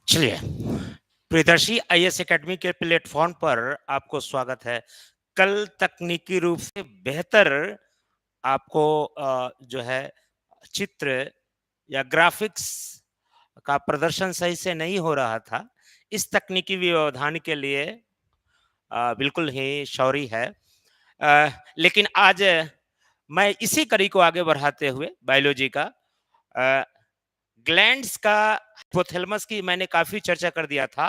चलिए, Priyadarshi IAS academy के platform पर आपको स्वागत है। कल तकनीकी रूप से बेहतर आपको जो है चित्र या ग्राफिक्स का प्रदर्शन सही से नहीं हो रहा था। इस तकनीकी व्यवधान के लिए बिल्कुल ही सॉरी है। लेकिन आज मैं इसी कड़ी को आगे बढ़ाते हुए बायोलॉजी का ग्लैंड्स का हाइपोथैलेमस की मैंने काफी चर्चा कर दिया था।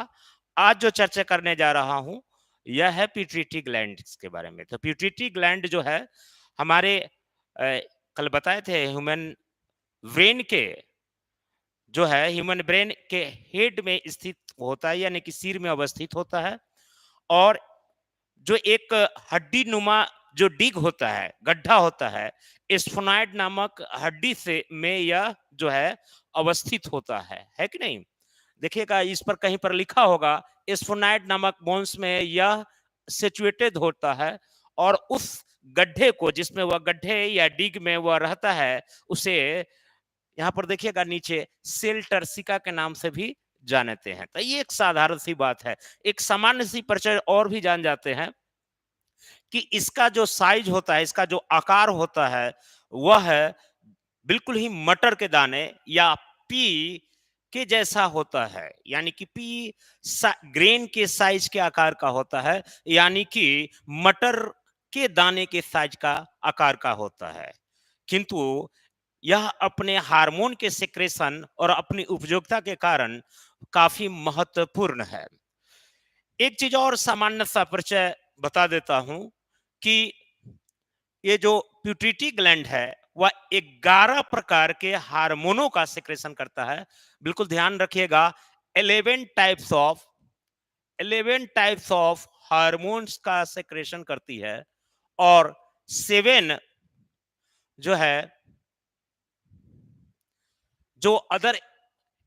आज जो चर्चा करने जा रहा हूं यह है पिट्यूटरी ग्लैंड्स के बारे में। तो पिट्यूटरी ग्लैंड जो है हमारे कल बताए थे ह्यूमन ब्रेन के जो है ह्यूमन ब्रेन के हेड में स्थित होता है, यानी कि सिर में अवस्थित होता है। और जो एक हड्डी नुमा जो डिग होता है, गड्ढा होता है, स्फोनाइड नामक हड्डी से में यह जो है अवस्थित होता है कि नहीं? देखिएगा इस पर कहीं पर लिखा होगा स्फोनाइड नामक बोन्स में यह सिचुएटेड होता है। और उस गड्ढे को जिसमें वह गड्ढे या डिग में वह रहता है उसे यहाँ पर देखिएगा नीचे सेल टर्सिका के नाम से भी जानते हैं। तो ये एक साधारण सी बात है। एक सामान्य सी परिचय और भी जान जाते हैं कि इसका जो साइज होता है, इसका जो आकार होता है वह है बिल्कुल ही मटर के दाने या पी के जैसा होता है। यानी कि पी ग्रेन के साइज के आकार का होता है, यानी कि मटर के दाने के साइज का आकार का होता है। किंतु यह अपने हार्मोन के सिक्रेशन और अपनी उपयोगिता के कारण काफी महत्वपूर्ण है। एक चीज और सामान्य सा परिचय बता देता हूं कि ये जो प्यूटरी ग्लैंड है वह 11 प्रकार के हार्मोनों का सिक्रेशन करता है। बिल्कुल ध्यान रखिएगा, 11 types of 11 types of hormones का सिक्रेशन करती है। और 7 जो है जो अदर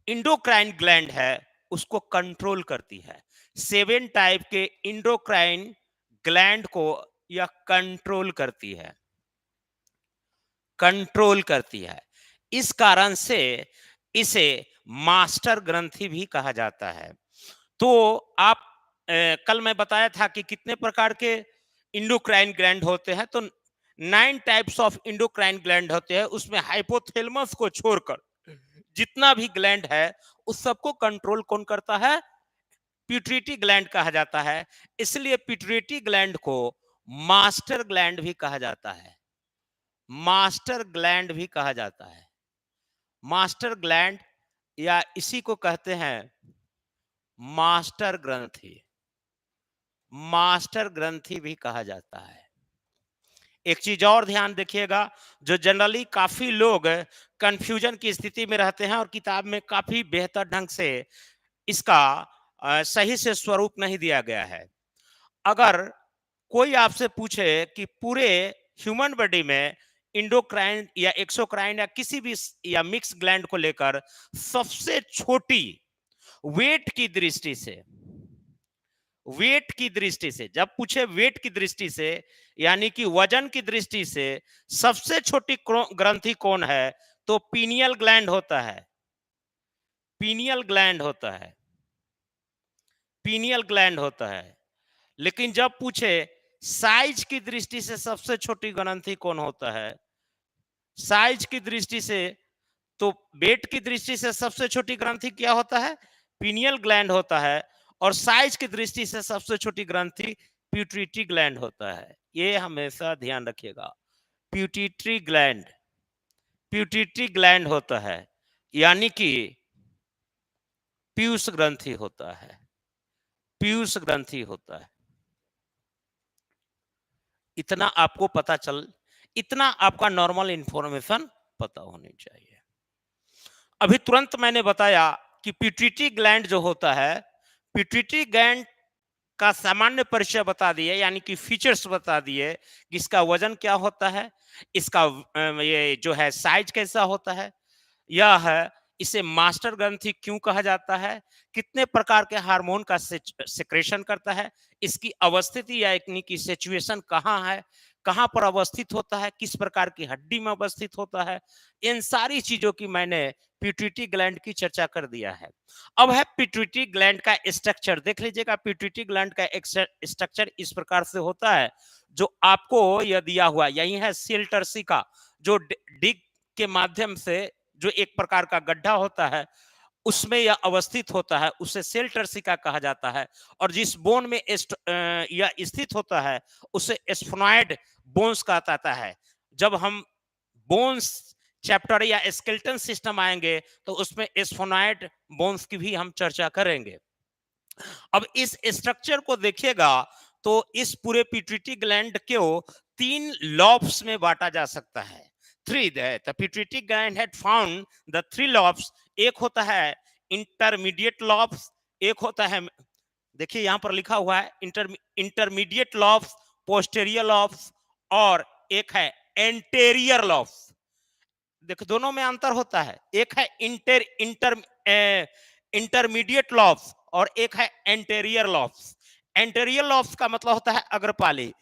इंडोक्राइन ग्लैंड है उसको कंट्रोल करती है। 7 टाइप के इंडोक्राइन ग्लैंड को यह कंट्रोल करती है। इस कारण से इसे मास्टर ग्रंथि भी कहा जाता है। तो आप कल मैं बताया था कि कितने प्रकार के इंडोक्राइन ग्लैंड होते हैं। तो 9 टाइप्स ऑफ इंडोक्राइन ग्लैंड होते हैं। उसमें हाइपोथैलेमस को छोड़कर जितना भी ग्लैंड है उस सबको कंट्रोल कौन करता है? पिट्यूटरी ग्लैंड कहा जाता है। इसलिए पिट्यूटरी ग्लैंड को मास्टर ग्लैंड भी कहा जाता है। मास्टर ग्लैंड भी कहा जाता है। मास्टर ग्लैंड या इसी को कहते हैं मास्टर ग्रंथि। मास्टर ग्रंथि भी कहा जाता है। एक चीज और ध्यान देखिएगा, जो जनरली काफी लोग कंफ्यूजन की स्थिति में रहते हैं और किताब में काफी बेहतर ढंग से इसका सही से स्वरूप नहीं दिया गया है। अगर कोई आपसे पूछे कि पूरे ह्यूमन बॉडी में इंडोक्राइन या एक्सोक्राइन या किसी भी या मिक्स ग्लैंड को लेकर सबसे छोटी वेट की दृष्टि से, वेट की दृष्टि से जब पूछे वेट की दृष्टि से यानी कि वजन की दृष्टि से सबसे छोटी ग्रंथि कौन है, तो पीनियल ग्लैंड होता है। पीनियल ग्लैंड होता है। पीनियल ग्लैंड होता है। लेकिन जब पूछे साइज की दृष्टि से सबसे छोटी ग्रंथि कौन होता है, साइज की दृष्टि से, तो वेट की दृष्टि से सबसे छोटी ग्रंथि क्या होता है? पीनियल ग्लैंड होता है। और साइज की दृष्टि से सबसे छोटी ग्रंथि पिट्यूटरी ग्लैंड होता है। ये हमेशा ध्यान रखिएगा। पिट्यूटरी ग्लैंड, पिट्यूटरी ग्लैंड होता है, यानी कि पीयूष ग्रंथि होता है। पीयूष ग्रंथि होता है। इतना आपको पता चल, इतना आपका नॉर्मल इंफॉर्मेशन पता होनी चाहिए। अभी तुरंत मैंने बताया कि पिट्यूटरी ग्लैंड जो होता है, पिट्यूटरी ग्लैंड का सामान्य परिचय बता दिए, यानी कि फीचर्स बता दिए कि इसका वजन क्या होता है, इसका ये जो है साइज कैसा होता है, यह है इसे मास्टर ग्रंथि क्यों कहा जाता है, कितने प्रकार के हार्मोन का सिक्रेशन करता है, इसकी अवस्थिति या इनकी सिचुएशन कहाँ है, कहां पर अवस्थित होता है, किस प्रकार की हड्डी में अवस्थित होता है, इन सारी चीजों की मैंने पिट्यूटरी ग्लैंड की चर्चा कर दिया है। अब है पिट्यूटरी ग्लैंड का स्ट्रक्चर। देख लीजिएगा, पिट्यूटरी ग्लैंड का स्ट्रक्चर इस प्रकार से होता है, जो आपको यह दिया हुआ यही है सेल टर्सिका, जो डिग के माध्यम से जो एक प्रकार का गड्ढा होता है उसमें यह अवस्थित होता है, उसे सेल टर्सिका कहा जाता है। और जिस बोन में यह स्थित होता है उसे स्फोनॉइड बोन्स कहा जाता है। जब हम बोन्स चैप्टर या स्केलेटन सिस्टम आएंगे तो उसमें स्फोनॉइड बोन्स की भी हम चर्चा करेंगे। अब इस स्ट्रक्चर को देखिएगा तो इस पूरे पिट्यूटरी ग्लैंड को 3 लॉब्स में बांटा जा सकता है। The pituitary gland had found the 3 lobes. एक होता है इंटरमीडिएट लॉब्स, एक होता है, देखिए यहां पर लिखा हुआ है इंटरमीडिएट लॉब्स, पोस्टेरियर लॉब्स, और एक है एंटेरियर लॉब्स। देखो दोनों में अंतर होता है, एक है इंटरमीडिएट लॉब्स और एक है एंटेरियर लॉब्स। एंटेरियर लॉब्स का मतलब होता है अग्रपाली,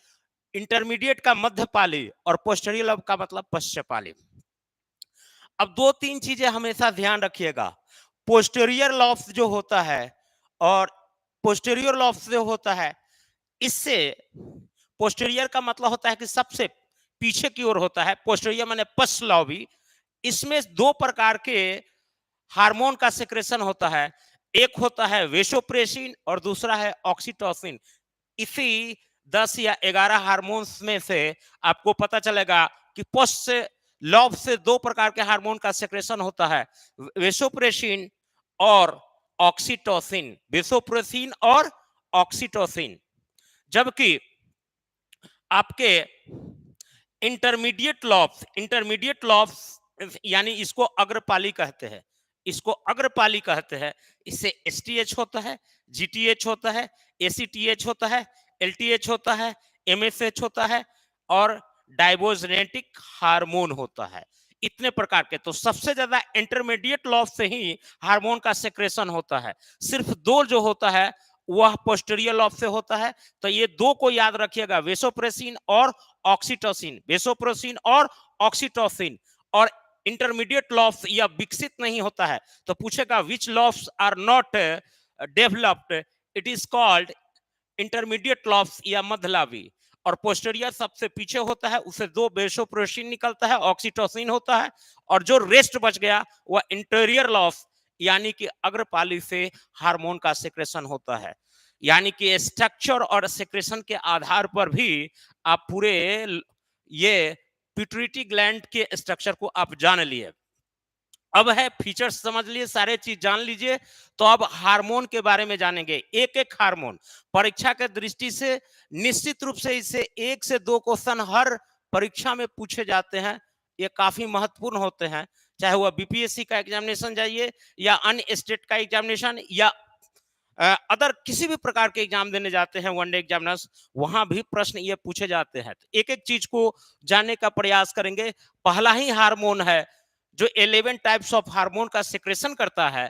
इंटरमीडिएट का मध्यपाली, और पोस्टेरियर लॉब का मतलब पश्चपाली। अब 2-3 चीजें हमेशा ध्यान रखिएगा। पोस्टेरियर लॉब्स जो होता है और पोस्टेरियर लॉब्स जो होता है, इससे पोस्टेरियर का मतलब होता है कि सबसे पीछे की ओर होता है, पोस्टेरियर माने पश्च लॉबी। इसमें 2 प्रकार के हार्मोन का सेक्रेशन होता है, एक होता है वेसोप्रेसिन और दूसरा है ऑक्सीटोसिन। इसी 10 या 11 हार्मोन्स में से आपको पता चलेगा कि पोस्ट लॉब से 2 प्रकार के हार्मोन का सेक्रेशन होता है, वेसोप्रेसिन और ऑक्सीटोसिन, वेसोप्रेसिन और ऑक्सीटोसिन। जबकि आपके इंटरमीडिएट लॉब्स यानी इसको अग्रपाली कहते हैं, इसको अग्रपाली कहते हैं। इससे एसटीएच होता है, जीटीएच होता है, एसीटीएच होता है, एलटीएच होता है, एमएसएच होता है और डाइबोजेनेटिक हार्मोन होता है। इतने प्रकार के, तो सबसे ज्यादा इंटरमीडिएट लॉब से ही हार्मोन का सेक्रेशन होता है। सिर्फ 2 जो होता है वह पोस्टेरियर लॉब से होता है। तो ये 2 को याद रखिएगा, वेसोप्रेसिन और ऑक्सीटोसिन, वेसोप्रेसिन और ऑक्सीटोसिन। और इंटरमीडिएट लॉब्स यह विकसित नहीं होता है, तो पूछेगा which lobes are not developed, it is called intermediate lobes या मध्यलाभी। और पोस्टेरियर सबसे पीछे होता है, उसे 2 वेसोप्रेसिन निकलता है, ऑक्सीटोसिन होता है, और जो रेस्ट बच गया वह इंटीरियर लॉब्स यानी कि अग्रपाली से हार्मोन का सेक्रेशन होता है। यानी कि स्ट्रक्चर और सेक्रेशन के आधार पर भी आप पूरे ये पिट्यूटरी ग्लैंड के स्ट्रक्चर को आप जान लिए। अब है फीचर्स समझ लिए, सारे चीज जान लीजिए, तो अब हार्मोन के बारे में जानेंगे। एक एक हार्मोन परीक्षा के दृष्टि से निश्चित रूप से इससे 1 से 2 क्वेश्चन हर परीक्षा में पूछे जाते हैं, ये काफी महत्वपूर्ण होते हैं। चाहे वह बीपीएससी का एग्जामिनेशन जाइए या अन्य स्टेट का एग्जामिनेशन या अदर किसी भी प्रकार के एग्जाम देने जाते हैं, वनडे एग्जामिनर्स, वहां भी प्रश्न ये पूछे जाते हैं। तो एक एक चीज को जानने का प्रयास करेंगे। पहला ही हार्मोन है जो 11 टाइप्स ऑफ हार्मोन का सिक्रेशन करता है,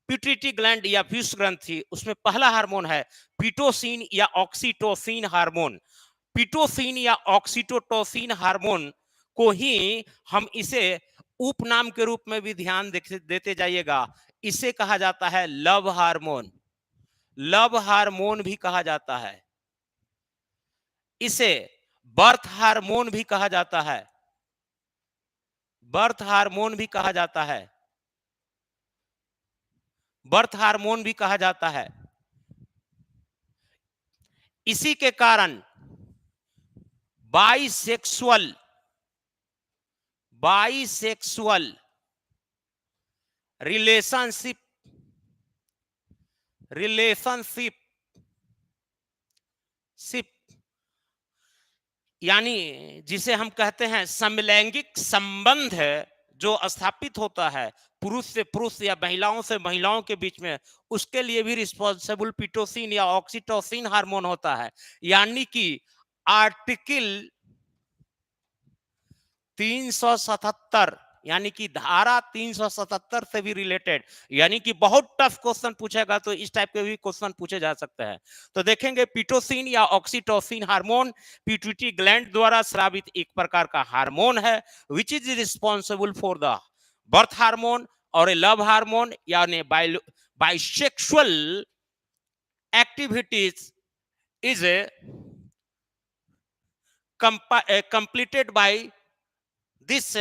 पिट्यूटरी ग्लैंड या पीयूष ग्रंथि, उसमें पहला हार्मोन है पीटोसिन या ऑक्सीटोसिन हार्मोन। पीटोसिन या ऑक्सीटोसिन हार्मोन को ही हम इसे उपनाम के रूप में भी ध्यान देते जाइएगा, इसे कहा जाता है लव हार्मोन। लव हार्मोन भी कहा जाता है, इसे बर्थ हार्मोन भी कहा जाता है, बर्थ हार्मोन भी कहा जाता है, बर्थ हार्मोन भी कहा जाता है। इसी के कारण बाइसेक्सुअल रिलेशनशिप यानी जिसे हम कहते हैं समलैंगिक संबंध जो स्थापित होता है पुरुष से पुरुष या महिलाओं से महिलाओं के बीच में, उसके लिए भी रिस्पॉन्सिबल पिटोसिन या ऑक्सीटोसिन हार्मोन होता है। यानी कि आर्टिकल 377 यानी कि धारा 377 से भी रिलेटेड, यानी कि बहुत टफ क्वेश्चन पूछेगा तो इस टाइप के भी क्वेश्चन पूछे जा सकते हैं। तो देखेंगे पिटोसिन या ऑक्सीटोसिन हार्मोन पिट्यूटरी ग्लैंड द्वारा स्रावित एक प्रकार का हार्मोन है which is responsible for the birth hormone और ए लव हार्मोन यानी bisexual activities is completed by this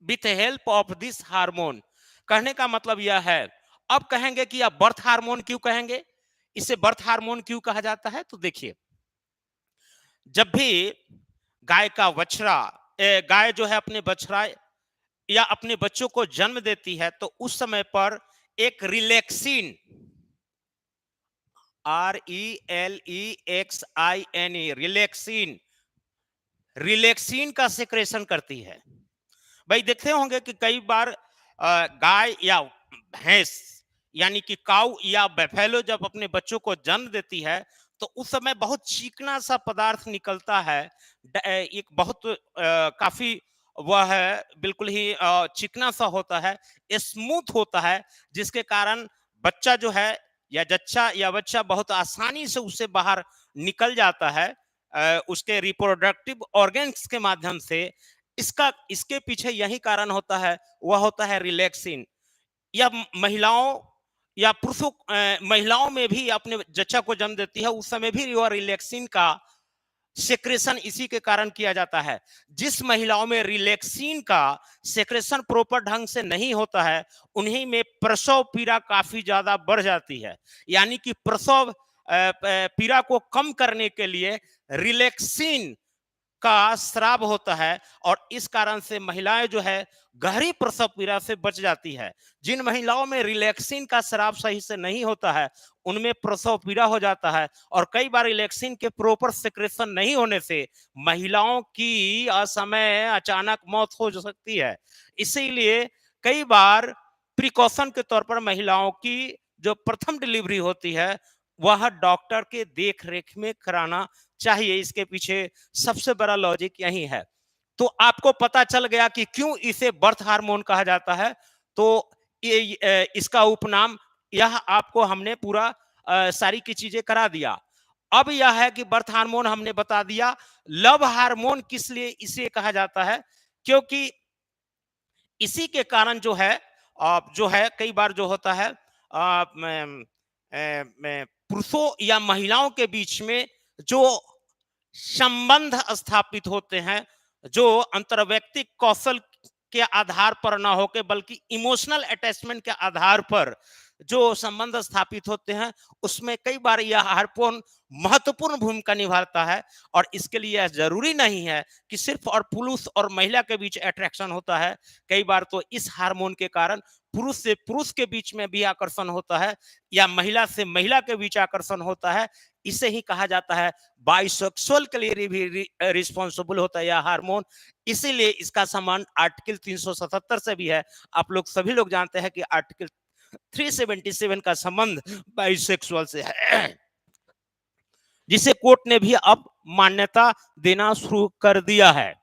with the help of this hormone. कहने का मतलब यह है, अब कहेंगे कि यह बर्थ हार्मोन क्यों कहेंगे, इसे बर्थ हार्मोन क्यों कहा जाता है। तो देखिए, जब भी गाय का बछड़ा गाय जो है अपने बछड़ा या अपने बच्चों को जन्म देती है तो उस समय पर एक रिलैक्सिन RELEXIN रिलैक्सिन का सेक्रेशन करती है। भाई देखते होंगे कि कई बार गाय या भैंस यानी कि काऊ या बफेलो जब अपने बच्चों को जन्म देती है तो उस समय बहुत चिकना सा पदार्थ निकलता है, एक बहुत काफी वह है बिल्कुल ही चिकना सा होता है, स्मूथ होता है, जिसके कारण बच्चा जो है या जच्चा या बच्चा बहुत आसानी से उससे बाहर निकल जाता है उसके रिप्रोडक्टिव ऑर्गन्स के माध्यम से। इसके पीछे यही कारण होता है, वह होता है रिलैक्सिन। या महिलाओं या पुरुषों महिलाओं में भी अपने जच्चा को जन्म देती है उस समय भी वह रिलैक्सिन का सेक्रेशन इसी के कारण किया जाता है। जिस महिलाओं में रिलैक्सिन का सेक्रेशन प्रॉपर ढंग से नहीं होता है उन्हीं में प्रसव पीड़ा काफी ज्यादा बढ़ जाती है। यानी कि प्रसव पीड़ा को कम करने के लिए रिलैक्सिन का स्राव होता है और इस कारण से महिलाएं जो है गहरी प्रसव पीड़ा से बच जाती है। जिन महिलाओं में रिलैक्सिन का स्राव सही से नहीं होता है उनमें प्रसव पीड़ा हो जाता है और कई बार रिलैक्सिन के प्रॉपर सेक्रेशन नहीं होने से महिलाओं की असमय अचानक मौत हो सकती है। इसीलिए कई बार प्रिकॉशन के तौर पर महिलाओं की जो प्रथम डिलीवरी होती है वह डॉक्टर के देख रेख में कराना चाहिए। इसके पीछे सबसे बड़ा लॉजिक यही है। तो आपको पता चल गया कि क्यों इसे बर्थ हार्मोन कहा जाता है। तो ये इसका उपनाम यह आपको हमने पूरा सारी की चीजें करा दिया। अब यह है कि बर्थ हार्मोन हमने बता दिया। लव हार्मोन किस लिए इसे कहा जाता है, क्योंकि इसी के कारण जो है कई बार जो होता है पुरुषों या महिलाओं के बीच में जो संबंध स्थापित होते हैं, जो अंतर्वैयक्तिक कौशल के आधार पर ना होकर बल्कि इमोशनल अटैचमेंट के आधार पर जो संबंध स्थापित होते हैं उसमें कई बार यह हार्मोन महत्वपूर्ण भूमिका निभाता है। और इसके लिए यह जरूरी नहीं है कि सिर्फ और पुरुष और महिला के बीच अट्रैक्शन होता है, कई बार तो इस हार्मोन के कारण पुरुष से पुरुष के बीच में भी आकर्षण होता है या महिला से महिला के बीच आकर्षण होता है। इसे ही कहा जाता है बाइसेक्सुअल के लिए भी रिस्पॉन्सिबल होता है यह हार्मोन। इसीलिए इसका संबंध आर्टिकल 377 से भी है। आप लोग सभी लोग जानते हैं कि आर्टिकल 377 का संबंध बाइसेक्सुअल से है, जिसे कोर्ट ने भी अब मान्यता देना शुरू कर दिया है।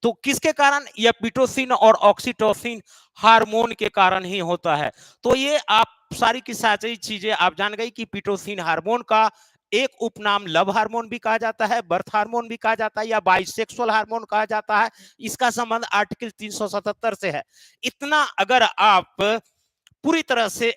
तो किसके कारण? यह पिटोसिन और ऑक्सीटोसिन हार्मोन के कारण ही होता है। तो ये आप सारी की सारी चीजें आप जान गई कि पिटोसिन हार्मोन का एक उपनाम लव हार्मोन भी कहा जाता है, बर्थ हार्मोन भी कहा जाता है या बाइसेक्सुअल हार्मोन कहा जाता है। इसका संबंध आर्टिकल 377 से है। इतना अगर आप पूरी तरह से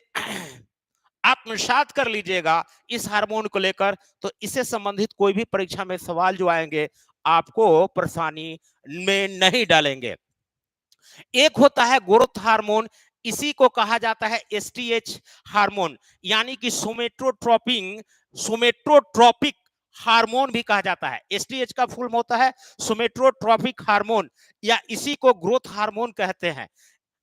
आत्मसात कर लीजिएगा इस हार्मोन को लेकर, तो इससे संबंधित कोई भी परीक्षा में सवाल जो आएंगे आपको परेशानी में नहीं डालेंगे। एक होता है ग्रोथ हार्मोन, इसी को कहा जाता है एसटीएच हार्मोन, यानी कि सोमेटोट्रोपिक हार्मोन भी कहा जाता है। एसटीएच का फुल होता है सोमेटोट्रोपिक हार्मोन या इसी को ग्रोथ हार्मोन कहते हैं।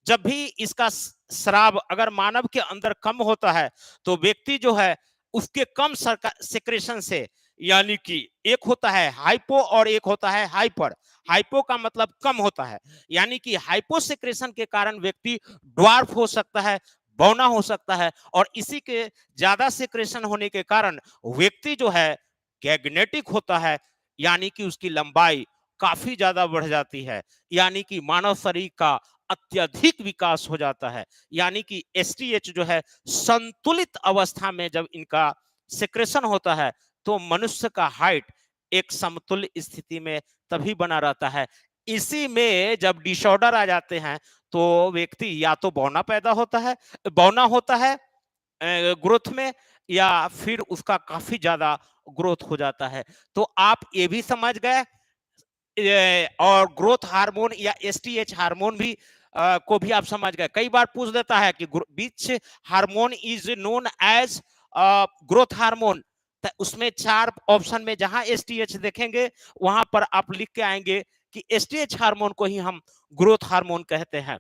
जब भी इसका स्राव अगर मानव के अंदर कम होता है तो व्यक्ति जो है उसके कम सेक्रेशन से, यानी कि एक होता है हाइपो और एक होता है हाइपर। हाइपो का मतलब कम होता है, यानी कि हाइपो सेक्रेशन के कारण व्यक्ति ड्वार्फ हो सकता है, बौना हो सकता है, और इसी के ज्यादा सेक्रेशन होने के कारण व्यक्ति जो है गैग्नेटिक होता है, यानी कि उसकी लंबाई काफी ज्यादा बढ़ जाती है, यानी कि मानव शरीर का अत्यधिक विकास हो जाता है। यानी कि एसटीएच जो है संतुलित अवस्था में जब इनका सिक्रेशन होता है तो मनुष्य का हाइट एक समतुल्य स्थिति में तभी बना रहता है। इसी में जब डिसऑर्डर आ जाते हैं तो व्यक्ति या तो बौना होता है ग्रोथ में, या फिर उसका काफी ज्यादा ग्रोथ हो जाता है। तो आप ये भी समझ गए, और ग्रोथ हार्मोन या एसटीएच हार्मोन भी को भी आप समझ गए। कई बार पूछ देता है कि which hormone is known as growth hormone, तो उसमें 4 ऑप्शन में जहां एसटीएच देखेंगे वहां पर आप लिख के आएंगे कि एसटीएच हार्मोन को ही हम ग्रोथ हार्मोन कहते हैं।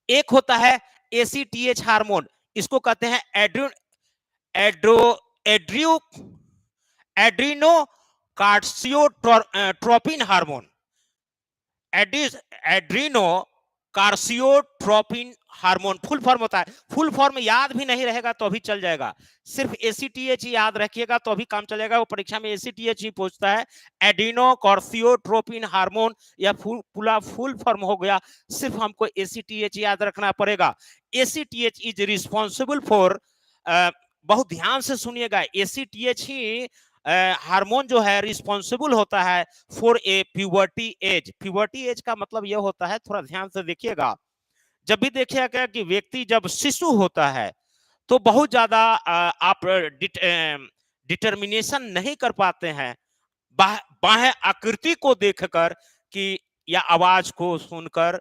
एक होता है एसीटीएच हार्मोन, इसको कहते हैं adreno adreno adreno adrenocorticotropin hormone. Adrenocorticotropin hormone full form होता है। फुल फॉर्म याद भी नहीं रहेगा तो भी चल जाएगा, सिर्फ एसीटीएच ही याद रखिएगा तो भी काम चलेगा। वो परीक्षा में एसीटीएच ही पूछता है, एडिनो कार्सियोट्रोपिन हार्मोन, या पूरा फुल फॉर्म हो गया, सिर्फ हमको एसीटीएच याद रखना पड़ेगा। एसीटीएच इज रिस्पॉन्सिबल फॉर, बहुत ध्यान से सुनिएगा, एसीटीएच ही हार्मोन जो है रिस्पॉन्सिबल होता है for a puberty as. Puberty as का मतलब यह होता है, थोड़ा ध्यान से देखिएगा, जब भी देखिएगा कि व्यक्ति जब शिशु होता है तो बहुत ज्यादा आप डिटर्मिनेशन नहीं कर पाते हैं बाह्य आकृति को देखकर, कि या आवाज को सुनकर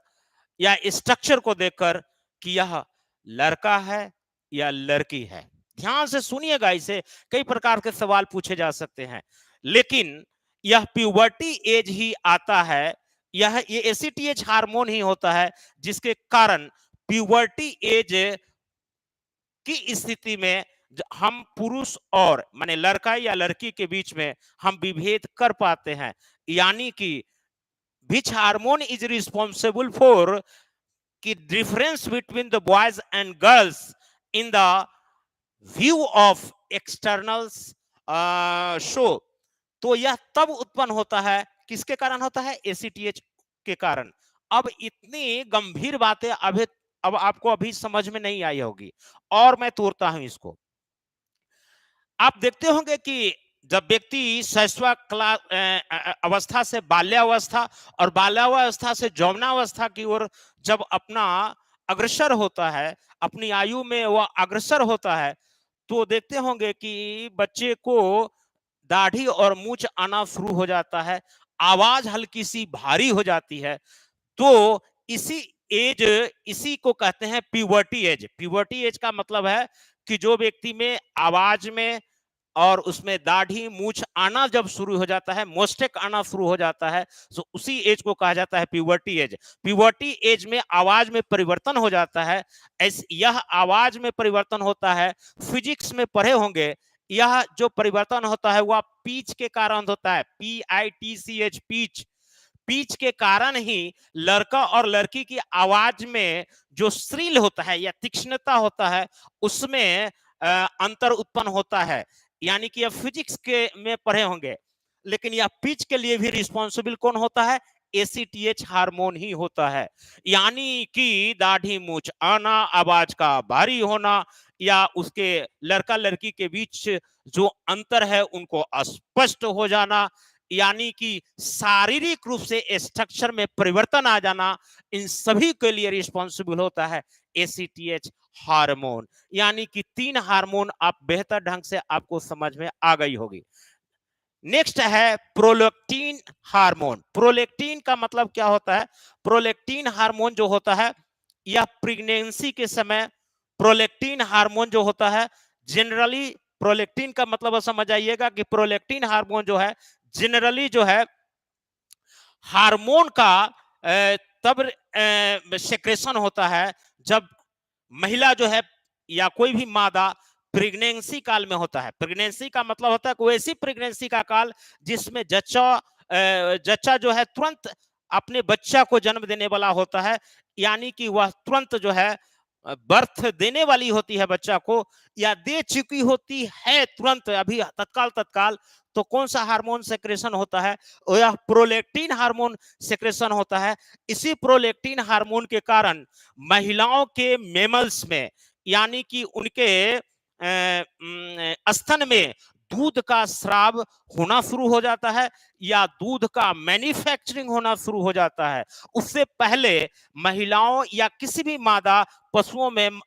या स्ट्रक्चर को देखकर कि यह लड़का है या लड़की है। ध्यान से सुनिएगा, इसे कई प्रकार के सवाल पूछे जा सकते हैं। लेकिन यह प्यूबर्टी एज ही आता है, ये एसीटीएच हार्मोन ही होता है जिसके कारण प्यूबर्टी एज की स्थिति में हम पुरुष और माने लड़का या लड़की के बीच में हम विभेद कर पाते हैं। यानी कि which hormone is responsible for कि difference between the boys and girls in the view of external show. तो यह तब उत्पन्न होता है, किसके कारण होता है? एसीटीएच के कारण। अब इतनी गंभीर बातें अब आपको अभी समझ में नहीं आई होगी, और मैं तोड़ता हूं इसको। आप देखते होंगे कि जब व्यक्ति शैशव अवस्था से बाल्यावस्था और बाल्यावस्था से यौवनावस्था की ओर जब अपना अग्रसर होता है, अपनी आयु में वह अग्रसर होता है, तो देखते होंगे कि बच्चे को दाढ़ी और मूंछ आना शुरू हो जाता है, आवाज हल्की सी भारी हो जाती है। तो इसी को कहते हैं प्यूबर्टी एज। प्यूबर्टी एज का मतलब है कि जो व्यक्ति में आवाज में और उसमें दाढ़ी मूछ आना जब शुरू हो जाता है, मोस्टेक आना शुरू हो जाता है, तो उसी एज को कहा जाता है प्यूबर्टी एज। प्यूबर्टी एज में आवाज में परिवर्तन हो जाता है। यह आवाज में परिवर्तन होता है, फिजिक्स में पढ़े होंगे, यह जो परिवर्तन होता है वह पीच के कारण होता है, PITCH, पीच। पीच के कारण ही लड़का और लड़की की आवाज में जो श्रील होता है या तीक्ष्णता होता है, उसमें अंतर उत्पन्न होता है। यानी कि यह फिजिक्स के में पढ़े होंगे, लेकिन यह पिच के लिए भी रिस्पॉन्सिबल कौन होता है? एसीटीएच हार्मोन ही होता है। यानी कि दाढ़ी मूछ आना, आवाज का भारी होना, या उसके लड़का लड़की के बीच जो अंतर है उनको स्पष्ट हो जाना, यानी कि शारीरिक रूप से स्ट्रक्चर में परिवर्तन आ जाना, इन सभी के लिए रिस्पॉन्सिबल होता है एसीटीएच हार्मोन। यानी कि 3 हार्मोन आप बेहतर ढंग से आपको समझ में आ गई होगी। नेक्स्ट है प्रोलैक्टिन हार्मोन। प्रोलैक्टिन का मतलब क्या होता है? प्रोलैक्टिन हार्मोन जो होता है, यह प्रेगनेंसी के समय प्रोलैक्टिन हार्मोन जो होता है, जनरली प्रोलैक्टिन का मतलब समझ आइएगा कि प्रोलैक्टिन हार्मोन जो है जनरली जो है हार्मोन का तब सेक्रेशन होता है जब महिला जो है या कोई भी मादा प्रेगनेंसी काल में होता है। प्रेगनेंसी का मतलब होता है कोई ऐसी प्रेगनेंसी का काल जिसमें जच्चा जो है तुरंत अपने बच्चा को जन्म देने वाला होता है, यानी कि वह तुरंत जो है बर्थ देने वाली होती है बच्चा को, या दे चुकी होती है तुरंत, अभी तत्काल तो कौन सा हार्मोन सेक्रेशन होता है? यह प्रोलैक्टिन हार्मोन सेक्रेशन होता है। इसी प्रोलैक्टिन हार्मोन के कारण महिलाओं के मेमल्स में, यानी कि उनके स्तन में दूध का स्राव होना शुरू हो जाता है या दूध का मैन्युफैक्चरिंग होना शुरू हो जाता है। उससे पहले महिलाओं या किसी भी मादा पशुओं में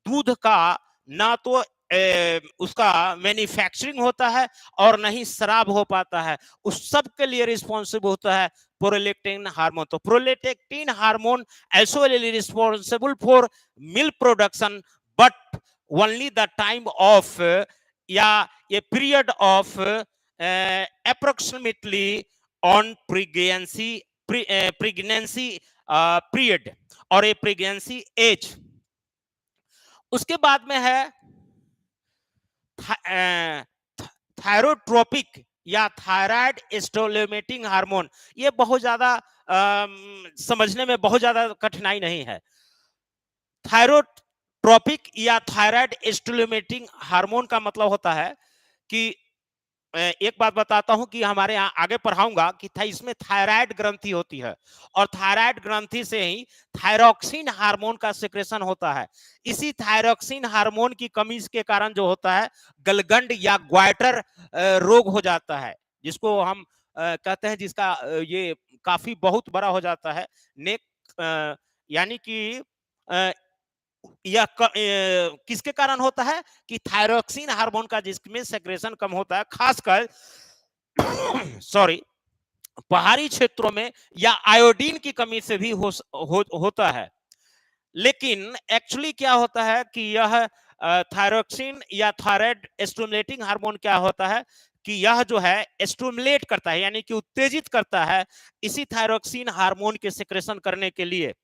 दूध का ना तो उसका मैन्युफैक्चरिंग होता है और नहीं स्राव हो पाता है। उस सब के लिए रिस्पॉन्सिबल होता है प्रोलैक्टिन हार्मोन। तो prolactin hormone is solely responsible for milk production, but only the time of या a period of approximately on pregnancy period और ए प्रेगनेंसी एज। उसके बाद में है थायरोट्रोपिक या थायराइड स्टिमुलेटिंग हार्मोन। ये बहुत ज्यादा समझने में बहुत ज्यादा कठिनाई नहीं है। थायरोट्रोपिक या थायराइड स्टिमुलेटिंग हार्मोन का मतलब होता है कि एक बात बताता हूं कि हमारे यहाँ आगे पढ़ाऊंगा कि इसमें थायराइड ग्रंथि होती है और थायराइड ग्रंथि से ही थायरोक्सिन हार्मोन का सिक्रेशन होता है। इसी थायरोक्सिन हार्मोन की कमी के कारण जो होता है गलगंड या ग्वाइटर रोग हो जाता है, जिसको हम कहते हैं, जिसका ये काफी बहुत बड़ा हो जाता है नेक, यानी कि यह किसके कारण होता है कि थायरोक्सिन हार्मोन का जिसमें सेक्रेशन कम होता है, खासकर सॉरी पहाड़ी क्षेत्रों में या आयोडीन की कमी से भी होता है। लेकिन एक्चुअली क्या होता है कि यह थायरोक्सिन या थायराइड स्टिमुलेटिंग हार्मोन क्या होता है कि यह जो है स्टिमुलेट करता है, यानी कि उत्तेजित करता है इसी थायरोक्सिन हार्मोन के सेक्रेशन करने के लिए।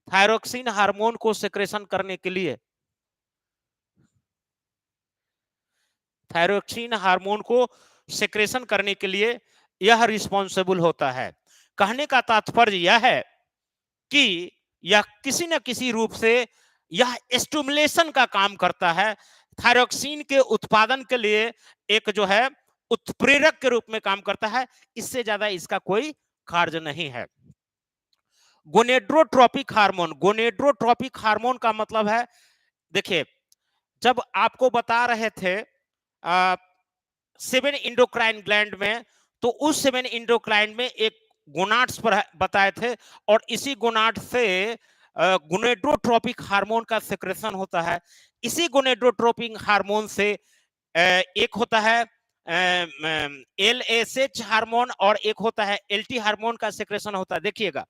थायरोक्सिन हार्मोन को सेक्रेशन करने के लिए, थायरोक्सिन हार्मोन को सेक्रेशन करने के लिए यह रिस्पॉन्सिबल होता है। कहने का तात्पर्य यह है कि यह किसी न किसी रूप से यह स्टिमुलेशन का काम करता है, थायरोक्सिन के उत्पादन के लिए एक जो है उत्प्रेरक के रूप में काम करता है। इससे ज्यादा इसका कोई कार्य नहीं है। गोनेड्रोट्रोपिक हार्मोन, गोनेड्रोट्रोपिक हार्मोन का मतलब है, देखिए जब आपको बता रहे थे 7 इंडोक्राइन ग्लैंड में, तो उस 7 इंडोक्राइन में एक गोनाड्स पर बताए थे और इसी गोनाड से गोनेड्रोट्रोपिक हार्मोन का सेक्रेशन होता है। इसी गोनेड्रोट्रोपिक हार्मोन से एक होता है LSH हार्मोन और एक होता है LT हार्मोन का सेक्रेशन होता है। देखिएगा,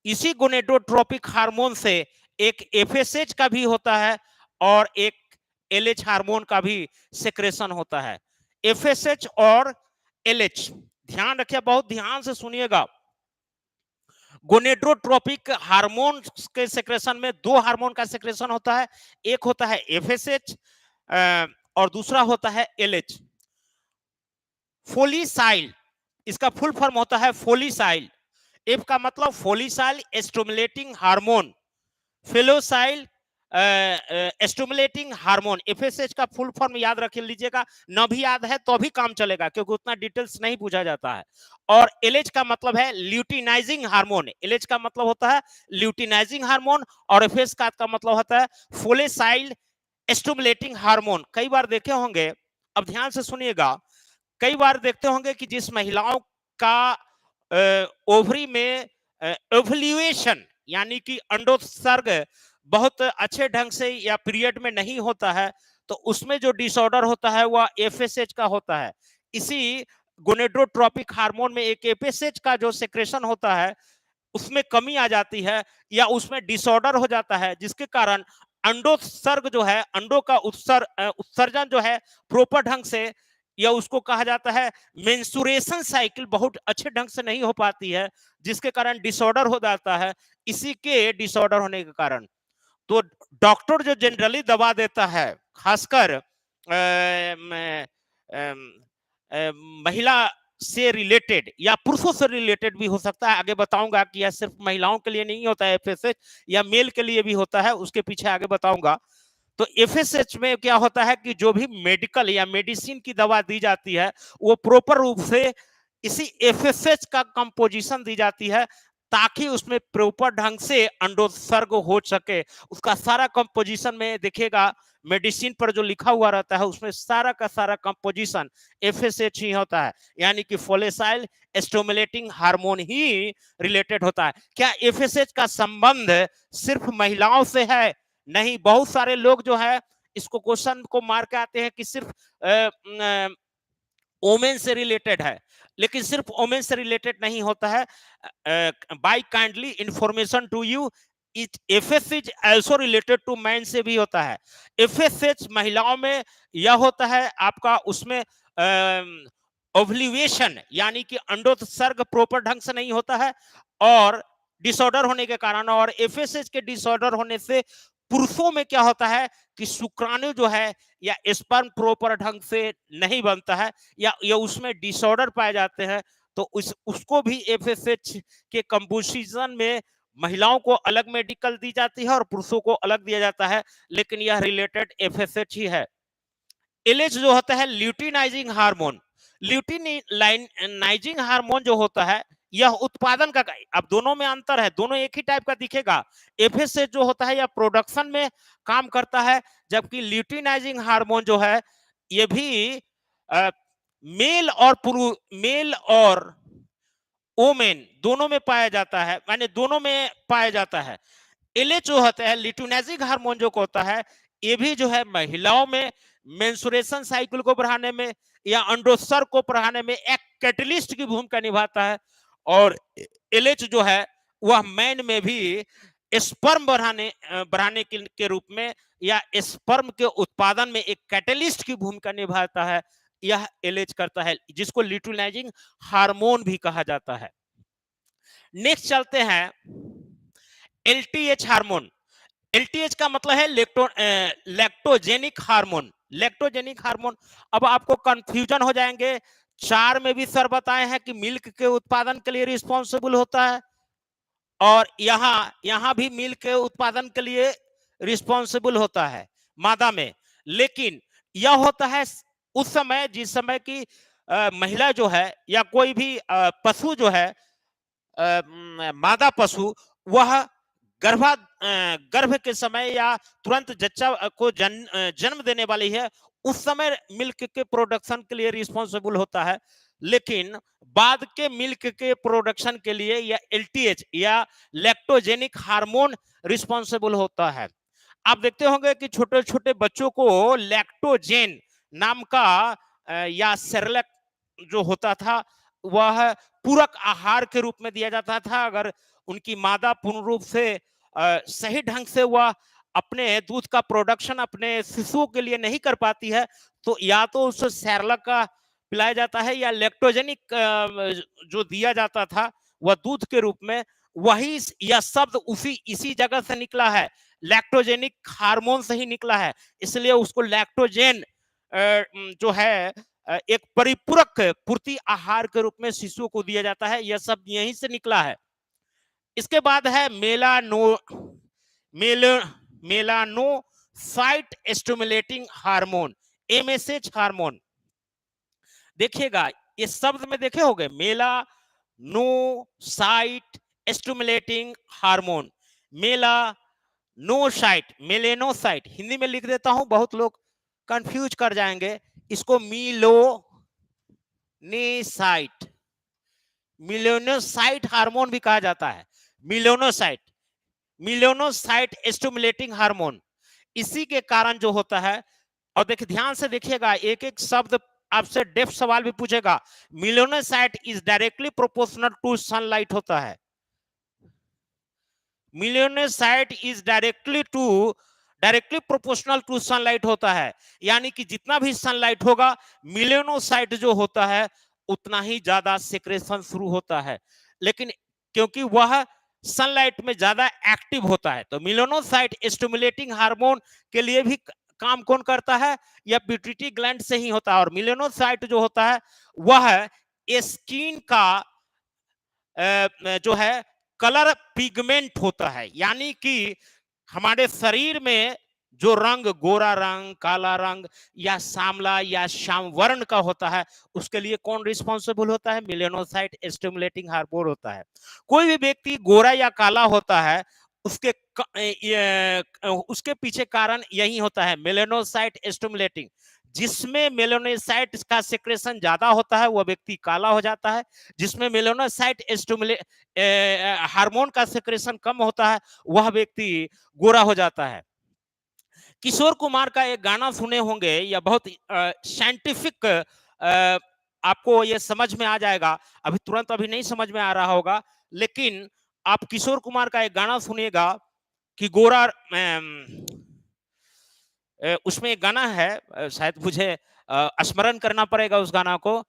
इसी गोनेडोट्रोपिक हार्मोन से एक FSH का भी होता है और एक LH हार्मोन का भी सेक्रेशन होता है। FSH और LH, ध्यान रखिए, बहुत ध्यान से सुनिएगा। गोनेड्रोट्रोपिक हार्मोन के सेक्रेशन में दो हार्मोन का सेक्रेशन होता है, एक होता है FSH और दूसरा होता है LH। फोलिसाइल, इसका फुल फॉर्म होता है फोलिसाइल। एफ का मतलब follicle stimulating hormone, follicle stimulating hormone. FSH का फुल फॉर्म याद रख लीजिएगा, न भी याद है तो भी काम चलेगा क्योंकि उतना डिटेल्स नहीं पूछा जाता है। और एलएच का मतलब है ल्यूटिनाइजिंग हार्मोन, एलएच का मतलब होता है ल्यूटिनाइजिंग हार्मोन और एफएस का मतलब होता है फोलेसाइल स्टिमुलेटिंग हार्मोन। कई बार देखे होंगे, अब ध्यान से सुनिएगा, कई बार देखते होंगे कि जिस महिलाओं का ओवरी में ओवल्यूएशन यानी कि अंडोत्सर्ग बहुत अच्छे ढंग से या पीरियड में नहीं होता है, तो उसमें जो डिसऑर्डर होता है वह एफएसएच का होता है। इसी गोनेड्रोट्रोपिक हार्मोन में एक एफएसएच का जो सेक्रेशन होता है उसमें कमी आ जाती है या उसमें डिसऑर्डर हो जाता है, जिसके कारण अंडोत्सर्ग जो है, अंडों का उत्सर्जन जो है प्रॉपर ढंग से, या उसको कहा जाता है मेंस्ट्रुएशन साइकिल बहुत अच्छे ढंग से नहीं हो पाती है, जिसके कारण डिसऑर्डर हो जाता है। इसी के डिसऑर्डर होने के कारण तो डॉक्टर जो जनरली दवा देता है, खासकर महिला से रिलेटेड या पुरुषों से रिलेटेड भी हो सकता है, आगे बताऊंगा कि यह सिर्फ महिलाओं के लिए नहीं होता है एफएसएच, या मेल के लिए भी होता है, उसके पीछे आगे बताऊंगा। तो एफएसएच में क्या होता है कि जो भी मेडिकल या मेडिसिन की दवा दी जाती है वो प्रॉपर रूप से इसी एफएसएच का कंपोजिशन दी जाती है, ताकि उसमें प्रॉपर ढंग से अंडोत्सर्ग हो सके। उसका सारा कंपोजिशन में देखिएगा, मेडिसिन पर जो लिखा हुआ रहता है उसमें सारा का सारा कंपोजिशन एफएसएच ही होता है, यानी कि फोलेसाइल स्टिमुलेटिंग हार्मोन ही रिलेटेड होता है। क्या एफएसएच का संबंध सिर्फ महिलाओं से है? नहीं, बहुत सारे लोग जो है इसको क्वेश्चन को मार के आते हैं कि सिर्फ ओमेन से रिलेटेड है, लेकिन सिर्फ ओमेन से रिलेटेड नहीं होता है। By kindly information to you, it FSH also related to man से भी होता है। एफएसएच महिलाओं में यह होता है आपका, उसमें ओव्यूलेशन यानी कि अंडोत्सर्ग प्रॉपर ढंग से नहीं होता है, और डिसऑर्डर होने के कारण, और एफएसएच के डिसऑर्डर होने से पुरुषों में क्या होता है कि शुक्राणु जो है या स्पर्म प्रॉपर ढंग से नहीं बनता है, या ये उसमें डिसऑर्डर पाए जाते हैं। तो उसको भी एफएसएच के कंपोजिशन में महिलाओं को अलग मेडिकल दी जाती है और पुरुषों को अलग दिया जाता है, लेकिन यह रिलेटेड एफएसएच ही है। एलएच जो होता है ल्यूटिनाइजिंग हार्मोन, ल्यूटिनाइजिंग हार्मोन जो होता है यह उत्पादन का, अब दोनों में अंतर है, दोनों एक ही टाइप का दिखेगा। एफएसएच जो होता है यह प्रोडक्शन में काम करता है, जबकि ल्यूटिनाइजिंग हार्मोन जो है ये भी मेल और ओमेन दोनों में पाया जाता है, माने दोनों में पाया जाता है। एलएच जो होता है ल्यूटिनाइजिंग हार्मोन जो होता है, ये भी जो है महिलाओं में मेंस्ट्रुएशन साइकिल को बढ़ाने में या अंडोत्सर्ग को बढ़ाने में एक कैटलिस्ट की भूमिका निभाता है, और एलएच जो है वह मैन में भी स्पर्म बढ़ाने के रूप में या स्पर्म के उत्पादन में एक कैटलिस्ट की भूमिका निभाता है। यह एलएच करता है, जिसको ल्यूटिनाइजिंग हार्मोन भी कहा जाता है। नेक्स्ट चलते हैं एलटीएच हार्मोन। एलटीएच का मतलब है लैक्टोजेनिक हार्मोन। लैक्टोजेनिक हार्मोन, अब आपको कंफ्यूजन हो जाएंगे, चार में भी सर बताए हैं कि मिल्क के उत्पादन के लिए रिस्पॉन्सिबल होता है, और यहां भी मिल्क के उत्पादन के लिए रिस्पॉन्सिबल होता है मादा में। लेकिन यह होता है उस समय जिस समय की महिला जो है या कोई भी पशु जो है, मादा पशु, वह गर्भ के समय या तुरंत जच्चा को जन्म देने वाली है, उस समय मिल्क के प्रोडक्शन के लिए रिस्पॉन्सिबल होता है। लेकिन बाद के मिल्क के प्रोडक्शन के लिए या एलटीएच या लैक्टोजेनिक हार्मोन रिस्पॉन्सिबल होता है। आप देखते होंगे कि छोटे छोटे बच्चों को लैक्टोजेन नाम का या सेरेलैक जो होता था वह पूरक आहार के रूप में दिया जाता था। अगर उनकी मादा पूर्ण रूप से सही ढंग से वह अपने दूध का प्रोडक्शन अपने शिशुओं के लिए नहीं कर पाती है, तो या तो उसे सेरेलैक का पिलाया जाता है या लैक्टोजेनिक जो दिया जाता था वह दूध के रूप में। वही यह शब्द इसी जगह से निकला है, लैक्टोजेनिक हार्मोन से ही निकला है, इसलिए उसको लैक्टोजेन जो है एक परिपूरक पूर्ति आहार के रूप में शिशुओं को दिया जाता है। यह सब यहीं से निकला है। इसके बाद है melanocyte stimulating hormone, MSH hormone. देखिएगा इस शब्द में देखे होंगे melanocyte stimulating hormone, melanocyte Hindi में लिख देता हूं, बहुत लोग कंफ्यूज कर जाएंगे इसको। मिलेनोसाइट हार्मोन भी कहा जाता है। मिलेनोसाइट स्टिमुलेटिंग हार्मोन, इसी के कारण जो होता है, और देखिए ध्यान से देखिएगा, एक एक शब्द आपसे डेप्थ सवाल भी पूछेगा। Melanocyte is directly proportional to sunlight होता है। Melanocyte is directly proportional to sunlight होता है, यानी कि जितना भी सनलाइट होगा मिलेनोसाइट जो होता है उतना ही ज्यादा सेक्रेशन शुरू होता है। लेकिन क्योंकि वह सनलाइट में ज्यादा एक्टिव होता है, तो मिलेनोसाइट स्टिमुलेटिंग हार्मोन के लिए भी काम कौन करता है? यह पिट्यूटरी ग्लैंड से ही होता है। और मिलेनोसाइट जो होता है वह स्किन का जो है कलर पिगमेंट होता है, यानी कि हमारे शरीर में जो रंग गोरा रंग, काला रंग या सांवला या श्याम वर्ण का होता है, उसके लिए कौन रिस्पॉन्सिबल होता है? मेलानोसाइट स्टिमुलेटिंग हार्मोन होता है। कोई भी व्यक्ति गोरा या काला होता है, उसके पीछे कारण यही होता है, मेलानोसाइट स्टिमुलेटिंग। जिसमें मेलानोसाइट का सिक्रेशन ज्यादा होता है वह व्यक्ति काला हो जाता है, जिसमें मेलानोसाइट हार्मोन का सिक्रेशन कम होता है वह व्यक्ति गोरा हो जाता है। किशोर कुमार का एक गाना सुने होंगे, या बहुत साइंटिफिक, आपको ये समझ में आ जाएगा, अभी तुरंत अभी नहीं समझ में आ रहा होगा, लेकिन आप किशोर कुमार का एक गाना सुनिएगा कि गोरा, उसमें एक गाना है, शायद मुझे स्मरण करना पड़ेगा उस गाना को,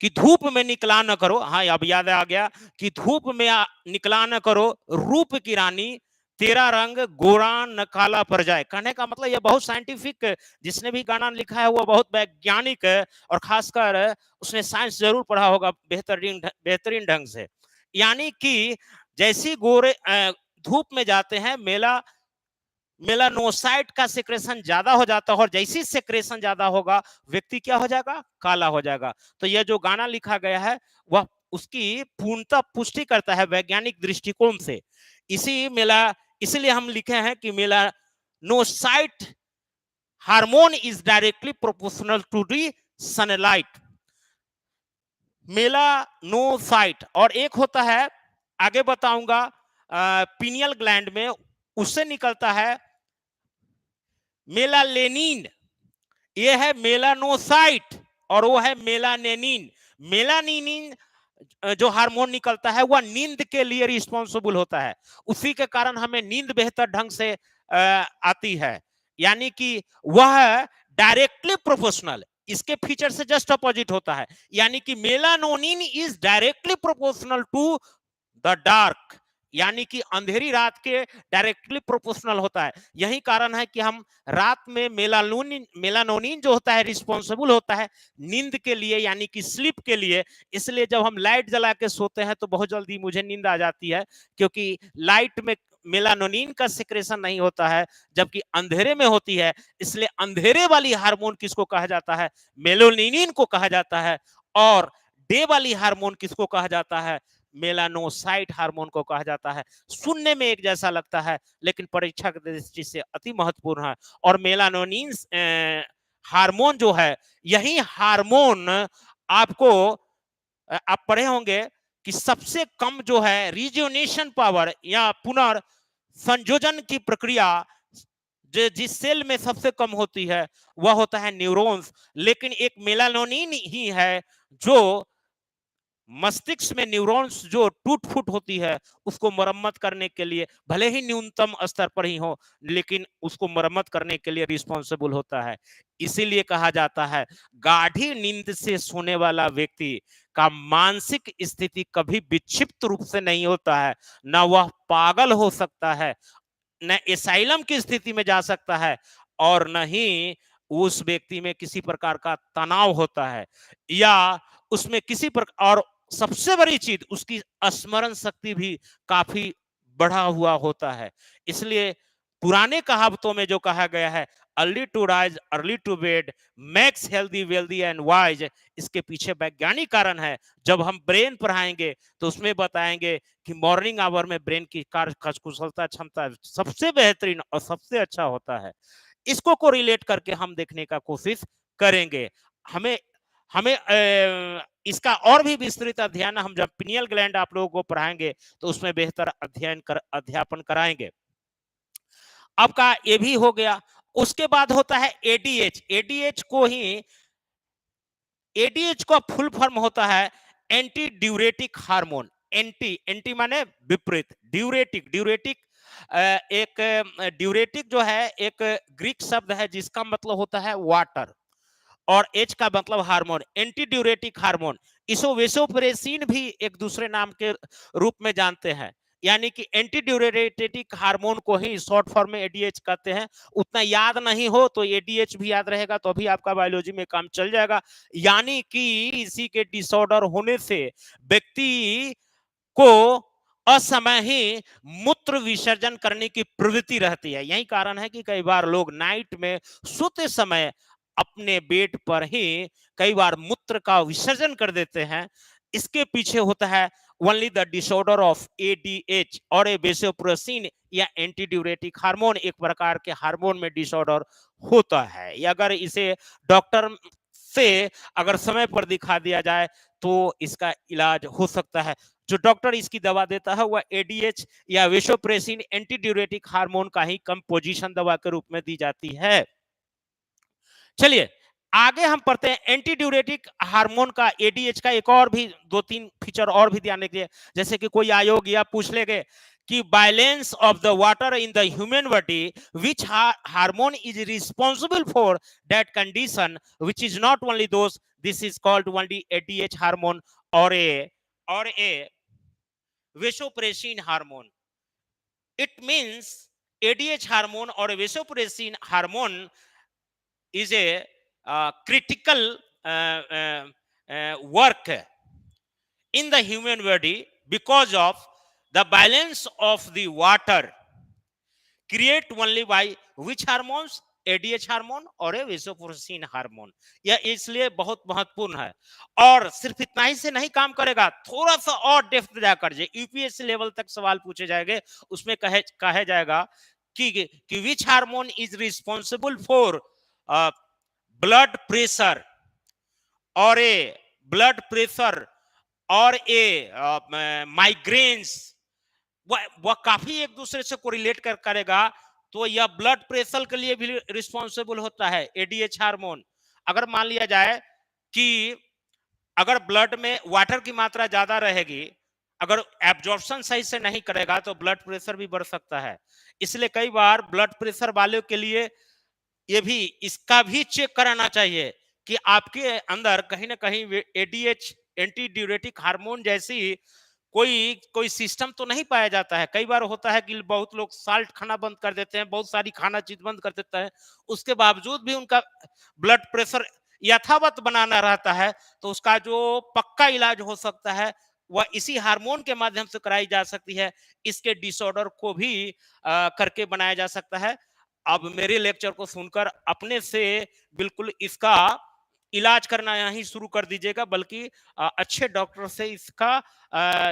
कि धूप में निकला न करो, हाँ अब याद आ गया, कि धूप में निकला न करो रूप की रानी, तेरा रंग गोरा न काला पड़ जाए। कहने का मतलब ये बहुत साइंटिफिक, जिसने भी गाना लिखा है वो बहुत वैज्ञानिक है, और खासकर उसने साइंस जरूर पढ़ा होगा बेहतरीन ढंग से। यानी कि जैसी गोरे धूप में जाते हैं, मेलानोसाइट का सेक्रेशन ज्यादा हो जाता है, और जैसी सेक्रेशन ज्यादा होगा व्यक्ति क्या हो जाएगा? काला हो जाएगा। तो यह जो गाना लिखा गया है वह उसकी पूर्णतः पुष्टि करता है वैज्ञानिक दृष्टिकोण से। इसलिए हम लिखे हैं कि melanocyte hormone is directly proportional to the sunlight. Melanocyte, और एक होता है, आगे बताऊंगा, पीनियल ग्लैंड में उससे निकलता है मेलालेनिन। ये है मेलानोसाइट, और वो है मेलानिन। मेलानिन जो हार्मोन निकलता है वह नींद के लिए रिस्पॉन्सिबल होता है। उसी के कारण हमें नींद बेहतर ढंग से आती है। यानी कि वह डायरेक्टली प्रोपोर्शनल, इसके फीचर से जस्ट अपोजिट होता है। यानी कि melatonin is directly proportional to the dark, यानी कि अंधेरी रात के डायरेक्टली प्रोपोर्शनल होता है। यही कारण है कि हम रात में मेलानोनिन जो होता है रिस्पॉन्सिबल होता है नींद के लिए, यानी कि स्लीप के लिए। इसलिए जब हम लाइट जला के सोते हैं तो बहुत जल्दी मुझे नींद आ जाती है, क्योंकि लाइट में मेलानोनिन का सिक्रेशन नहीं होता है, जबकि अंधेरे में होती है। इसलिए अंधेरे वाली हार्मोन किसको कहा जाता है? मेलानिन को कहा जाता है। और डे वाली हार्मोन किसको कहा जाता है? मेलानोसाइट हार्मोन को कहा जाता है। सुनने में एक जैसा लगता है, लेकिन परीक्षा की दृष्टि से अति महत्वपूर्ण है। और मेलानोनिन हार्मोन जो है, यही हार्मोन आपको, आप पढ़े होंगे कि सबसे कम जो है रिज्यूनेशन पावर या पुनर्संयोजन की प्रक्रिया जिस सेल में सबसे कम होती है वह होता है न्यूरॉन्स। लेकिन एक मेलानोनिन ही है जो मस्तिष्क में न्यूरॉन्स जो टूट फूट होती है उसको मरम्मत करने के लिए, भले ही न्यूनतम स्तर पर ही हो, लेकिन उसको मरम्मत करने के लिए रिस्पॉन्सिबल होता है। इसीलिए कहा जाता है गाढ़ी नींद से सोने वाला व्यक्ति का मानसिक स्थिति कभी विक्षिप्त रूप से नहीं होता है, ना वह पागल हो सकता है, न एसाइलम की स्थिति में जा सकता है, और न ही उस व्यक्ति में किसी प्रकार का तनाव होता है, या उसमें किसी प्रकार, और सबसे बड़ी चीज उसकी स्मरण शक्ति भी काफी बढ़ा हुआ होता है। इसलिए पुराने कहावतों में जो कहा गया है, early to rise early to bed makes healthy wealthy and wise, इसके पीछे वैज्ञानिक कारण है। जब हम ब्रेन पढ़ाएंगे तो उसमें बताएंगे कि मॉर्निंग आवर में ब्रेन की कार्य कुशलता क्षमता सबसे बेहतरीन और सबसे अच्छा होता है। इसको को रिलेट करके हम देखने का कोशिश करेंगे। हमें हमें इसका और भी विस्तृत अध्ययन हम जब पिनियल ग्लैंड आप लोगों को पढ़ाएंगे तो उसमें बेहतर अध्यापन कराएंगे। आपका ये भी हो गया। उसके बाद होता है एडीएच। एडीएच का फुल फॉर्म होता है एंटी ड्यूरेटिक हार्मोन। एंटी माने विपरीत, ड्यूरेटिक एक ड्यूरेटिक जो है एक ग्रीक शब्द है जिसका मतलब होता है वाटर, और एच का मतलब हार्मोन, एंटी ड्यूरेटिक हार्मोन। इसो वेसोप्रेसिन भी एक दूसरे नाम के रूप में जानते हैं, यानी कि एंटी ड्यूरेटिक हार्मोन को ही शॉर्ट फॉर्म में एडीएच कहते हैं। उतना याद नहीं हो तो एडीएच भी याद रहेगा तो अभी आपका बायोलॉजी में काम चल जाएगा। यानी कि इसी के डिसऑर्डर होने से व्यक्ति को असमय ही मूत्र विसर्जन करने की प्रवृत्ति रहती है। यही कारण है कि कई बार लोग नाइट में सोते समय अपने बेड पर ही कई बार मूत्र का विसर्जन कर देते हैं। इसके पीछे होता है only the disorder of ADH और ए वेसोप्रेसिन या एंटी ड्यूरेटिक हार्मोन, एक प्रकार के हार्मोन में डिसऑर्डर होता है। या अगर इसे डॉक्टर से अगर समय पर दिखा दिया जाए तो इसका इलाज हो सकता है। जो डॉक्टर इसकी दवा देता है वह एडीएच या वेसोप्रेसिन एंटी ड्यूरेटिक हार्मोन का ही कंपोजिशन दवा के रूप में दी जाती है। चलिए आगे हम पढ़ते हैं एंटी ड्यूरेटिक हार्मोन का, एडीएच का एक और भी दो तीन फीचर और भी ध्यान रखिए। जैसे कि कोई आयोग या पूछ लेंगे कि balance of the water in the human body which hormone is responsible for that condition which is not only those, this is called only ADH hormone और a vasopressin hormone. It means ADH hormone और vasopressin hormone is a critical work in the human body because of the balance of the water create only by which hormones, ADH hormone और vasopressin hormone. यह इसलिए बहुत महत्वपूर्ण है। और सिर्फ इतना ही से नहीं काम करेगा, थोड़ा सा और डेप्थ जाकर यूपीएससी लेवल तक सवाल पूछे जाएंगे, उसमें कहे जाएगा कि which hormone is responsible for blood pressure और ए ब्लड प्रेशर और ए माइग्रेन्स, वह काफी एक दूसरे से कोरिलेट करेगा। तो यह ब्लड प्रेशर के लिए भी रिस्पॉन्सिबल होता है एडीएच हार्मोन। अगर मान लिया जाए कि अगर ब्लड में वाटर की मात्रा ज्यादा रहेगी, अगर एब्जॉर्प्शन सही से नहीं करेगा तो ब्लड प्रेशर भी बढ़ सकता है। इसलिए कई बार ब्लड प्रेशर वालों के लिए ये भी इसका भी चेक कराना चाहिए कि आपके अंदर कहीं ना कहीं एडीएच एंटी ड्यूरेटिक हार्मोन जैसी कोई कोई सिस्टम तो नहीं पाया जाता है। कई बार होता है कि बहुत लोग साल्ट खाना बंद कर देते हैं, बहुत सारी खाना चीज बंद कर देता है, उसके बावजूद भी उनका ब्लड प्रेशर यथावत बनाना रहता है। तो उसका जो पक्का इलाज हो सकता है वह इसी हार्मोन के माध्यम से कराई जा सकती है। इसके डिसऑर्डर को भी करके बनाया जा सकता है। अब मेरे लेक्चर को सुनकर अपने से बिल्कुल इसका इलाज करना यहीं शुरू कर दीजिएगा, बल्कि अच्छे डॉक्टर से इसका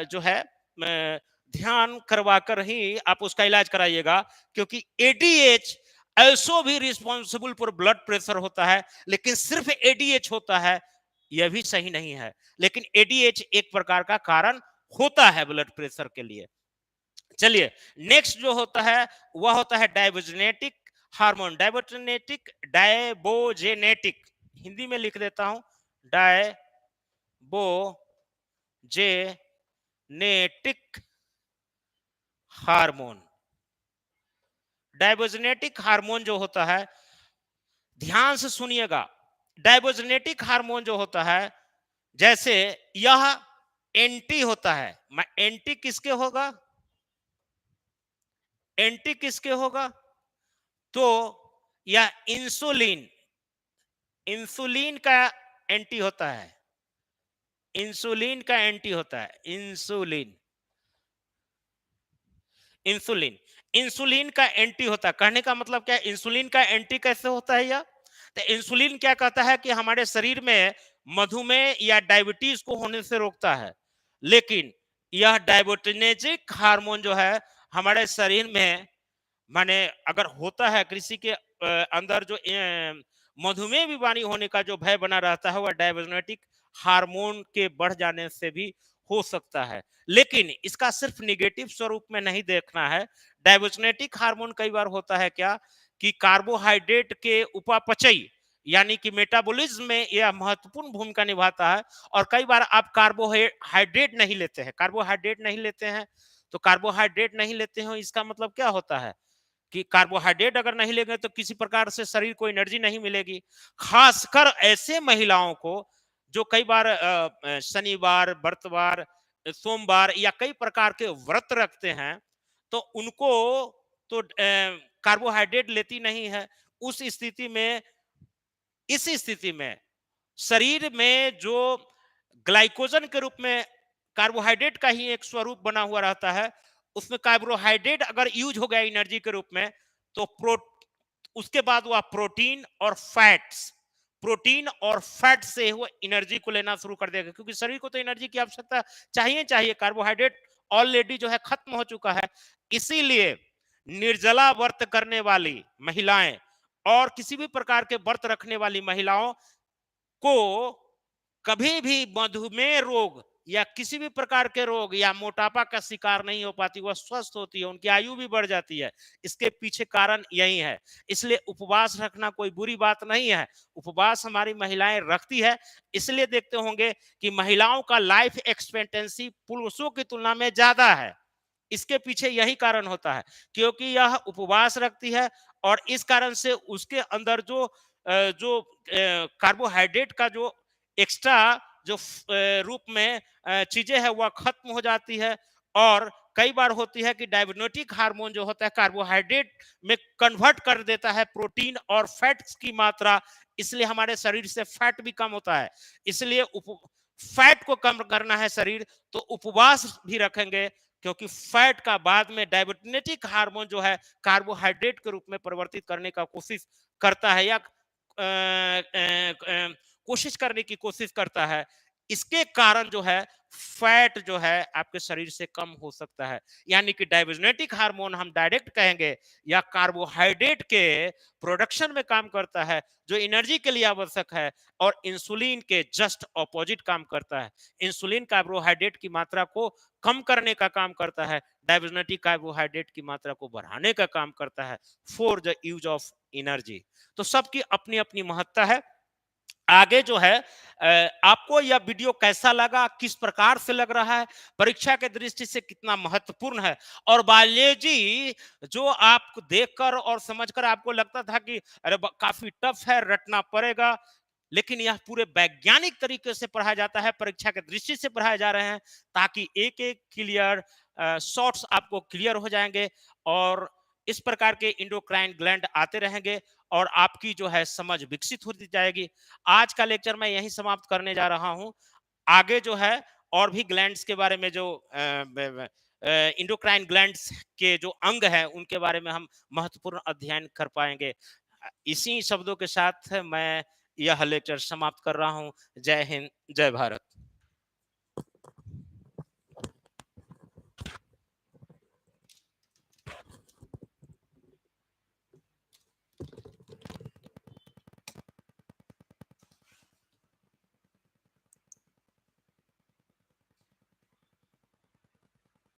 जो है ध्यान करवाकर ही आप उसका इलाज कराइएगा। क्योंकि एडीएच ऐसो भी रिस्पॉन्सिबल फॉर ब्लड प्रेशर होता है, लेकिन सिर्फ एडीएच होता है यह भी सही नहीं है। लेकिन एडीएच एक प्रकार का कारण होता है ब्लड प्रेशर के लिए। चलिए नेक्स्ट जो होता है वह होता है डायबोजेनेटिक हार्मोन। डायबोजेनेटिक हिंदी में लिख देता हूं, डायबोजेनेटिक हार्मोन। डायबोजेनेटिक हार्मोन जो होता है, ध्यान से सुनिएगा, डायबोजेनेटिक हार्मोन जो होता है, जैसे यह एंटी होता है, एंटी किसके होगा, एंटी किसके होगा, तो यह इंसुलिन, इंसुलिन का एंटी होता है, इंसुलिन का एंटी होता है, इंसुलिन, इंसुलिन, इंसुलिन का एंटी होता है। कहने का मतलब क्या है, इंसुलिन का एंटी कैसे होता है यह, तो इंसुलिन क्या कहता है कि हमारे शरीर में मधुमेह या डायबिटीज को होने से रोकता है। लेकिन यह डायबोटिनेजिक हार्मोन जो है हमारे शरीर में, माने अगर होता है किसी के अंदर जो मधुमेह बीमारी होने का जो भय बना रहता है, वह डायबोजेनेटिक हार्मोन के बढ़ जाने से भी हो सकता है। लेकिन इसका सिर्फ निगेटिव स्वरूप में नहीं देखना है। डायबोजेनेटिक हार्मोन कई बार होता है क्या कि कार्बोहाइड्रेट के उपापचय यानी कि मेटाबॉलिज्म में यह महत्वपूर्ण भूमिका निभाता है। और कई बार आप कार्बोहाइड्रेट नहीं लेते हैं, कार्बोहाइड्रेट नहीं लेते हैं, तो कार्बोहाइड्रेट नहीं लेते हो इसका मतलब क्या होता है कि कार्बोहाइड्रेट अगर नहीं लेंगे तो किसी प्रकार से शरीर को एनर्जी नहीं मिलेगी। खासकर ऐसे महिलाओं को जो कई बार शनिवार, व्रतवार, सोमवार या कई प्रकार के व्रत रखते हैं, तो उनको तो कार्बोहाइड्रेट लेती नहीं है। उस स्थिति में, इस स्थिति में शरीर में जो ग्लाइकोजन के रूप में कार्बोहाइड्रेट का ही एक स्वरूप बना हुआ रहता है। उसमें कार्बोहाइड्रेट अगर यूज हो गया एनर्जी के रूप में, तो उसके बाद वह प्रोटीन और फैट से वो एनर्जी को लेना शुरू कर देगा, क्योंकि शरीर को तो एनर्जी की आवश्यकता चाहिए। कार्बोहाइड्रेट ऑलरेडी जो है खत्म हो चुका है। इसीलिए निर्जला व्रत करने वाली महिलाएं और किसी भी प्रकार के व्रत रखने वाली महिलाओं को कभी भी मधुमेह रोग या किसी भी प्रकार के रोग या मोटापा का शिकार नहीं हो पाती, वह स्वस्थ होती है, उनकी आयु भी बढ़ जाती है। इसके पीछे कारण यही है। इसलिए उपवास रखना कोई बुरी बात नहीं है। उपवास हमारी महिलाएं रखती है, इसलिए देखते होंगे कि महिलाओं का लाइफ एक्सपेक्टेंसी पुरुषों की तुलना में ज्यादा है। इसके पीछे यही कारण होता है, क्योंकि यह उपवास रखती है और इस कारण से उसके अंदर जो कार्बोहाइड्रेट का जो एक्स्ट्रा जो रूप में चीजें है वह खत्म हो जाती है। और कई बार होती है कि डायबिटिक हार्मोन जो होता है कार्बोहाइड्रेट में कन्वर्ट कर देता है प्रोटीन और फैट्स की मात्रा, इसलिए हमारे शरीर से फैट भी कम होता है। इसलिए फैट को कम करना है शरीर, तो उपवास भी रखेंगे, क्योंकि फैट का बाद में डायबिटिक हार्मोन जो है कार्बोहाइड्रेट के रूप में परिवर्तित करने का कोशिश करता है, या कोशिश करने की कोशिश करता है। इसके कारण जो है फैट जो है आपके शरीर से कम हो सकता है। यानी कि डायबिटिक हार्मोन हम डायरेक्ट कहेंगे या कार्बोहाइड्रेट के प्रोडक्शन में काम करता है, जो एनर्जी के लिए आवश्यक है, और इंसुलिन के जस्ट ऑपोजिट काम करता है। इंसुलिन कार्बोहाइड्रेट की मात्रा को कम करने का काम करता है, डायबिटिक कार्बोहाइड्रेट की मात्रा को बढ़ाने का काम करता है for the use of energy. तो सबकी अपनी अपनी महत्ता है। आगे जो है आपको यह वीडियो कैसा लगा, किस प्रकार से लग रहा है, परीक्षा के दृष्टि से कितना महत्वपूर्ण है, और बायोलॉजी जो आप देखकर और समझकर आपको लगता था कि अरे काफी टफ है, रटना पड़ेगा, लेकिन यह पूरे वैज्ञानिक तरीके से पढ़ाया जाता है, परीक्षा के दृष्टि से पढ़ाए जा रहे हैं, ताकि एक एक क्लियर शॉर्ट्स आपको क्लियर हो जाएंगे और इस प्रकार के इंडोक्राइन ग्लैंड आते रहेंगे और आपकी जो है समझ विकसित होती जाएगी। आज का लेक्चर मैं यहीं समाप्त करने जा रहा हूं। आगे जो है और भी ग्लैंड्स के बारे में, जो इंडोक्राइन ग्लैंड्स के जो अंग हैं उनके बारे में हम महत्वपूर्ण अध्ययन कर पाएंगे। इसी शब्दों के साथ मैं यह लेक्चर समाप्त कर रहा हूं। जय हिंद, जय भारत।